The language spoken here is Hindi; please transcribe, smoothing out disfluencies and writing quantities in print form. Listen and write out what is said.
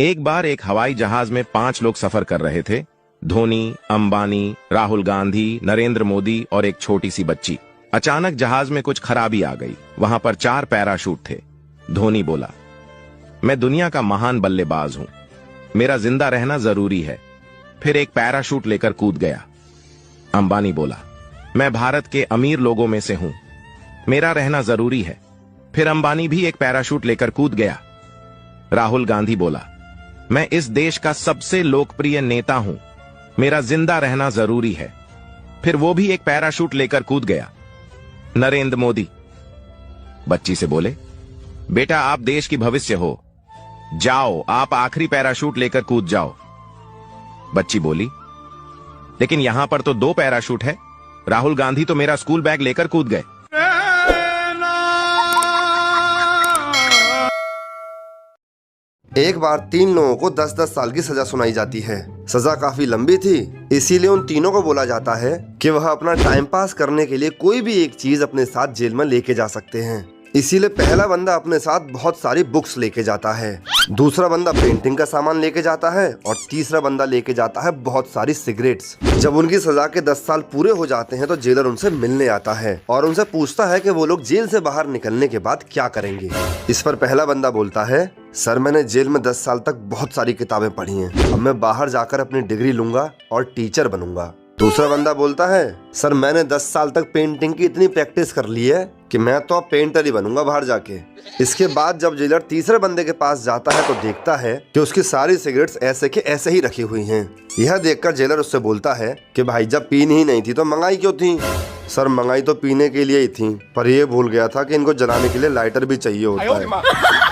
एक बार एक हवाई जहाज में 5 लोग सफर कर रहे थे। धोनी, अंबानी, राहुल गांधी, नरेंद्र मोदी और एक छोटी सी बच्ची। अचानक जहाज में कुछ खराबी आ गई। वहां पर 4 पैराशूट थे। धोनी बोला, मैं दुनिया का महान बल्लेबाज हूं, मेरा जिंदा रहना जरूरी है। फिर एक पैराशूट लेकर कूद गया। अंबानी बोला, मैं भारत के अमीर लोगों में से हूं, मेरा रहना जरूरी है। फिर अंबानी भी एक पैराशूट लेकर कूद गया। राहुल गांधी बोला, मैं इस देश का सबसे लोकप्रिय नेता हूं, मेरा जिंदा रहना जरूरी है। फिर वो भी एक पैराशूट लेकर कूद गया। नरेंद्र मोदी बच्ची से बोले, बेटा आप देश की भविष्य हो, जाओ आप आखिरी पैराशूट लेकर कूद जाओ। बच्ची बोली, लेकिन यहां पर तो 2 पैराशूट है, राहुल गांधी तो मेरा स्कूल बैग लेकर कूद गए। एक बार 3 लोगों को 10-10 साल की सजा सुनाई जाती है। सजा काफी लंबी थी, इसीलिए उन तीनों को बोला जाता है कि वह अपना टाइम पास करने के लिए कोई भी एक चीज अपने साथ जेल में लेके जा सकते हैं। इसीलिए पहला बंदा अपने साथ बहुत सारी बुक्स लेके जाता है, दूसरा बंदा पेंटिंग का सामान लेके जाता है और तीसरा बंदा लेके जाता है बहुत सारी सिगरेट्स। जब उनकी सजा के 10 साल पूरे हो जाते हैं तो जेलर उनसे मिलने आता है और उनसे पूछता है कि वो लोग जेल से बाहर निकलने के बाद क्या करेंगे। इस पर पहला बंदा बोलता है, सर मैंने जेल में 10 साल तक बहुत सारी किताबें पढ़ी हैं, अब मैं बाहर जाकर अपनी डिग्री लूंगा और टीचर बनूंगा। दूसरा बंदा बोलता है, सर मैंने 10 साल तक पेंटिंग की इतनी प्रैक्टिस कर ली है कि मैं तो अब पेंटर ही बनूंगा बाहर जाके। इसके बाद जब जेलर तीसरे बंदे के पास जाता है तो देखता है कि उसकी सारी सिगरेट्स ऐसे के ऐसे ही रखी हुई हैं। यह देखकर जेलर उससे बोलता है कि भाई जब पीनी ही नहीं थी तो मंगाई क्यों थी? सर मंगाई तो पीने के लिए ही थी, पर यह भूल गया था कि इनको जलाने के लिए लाइटर भी चाहिए होता है।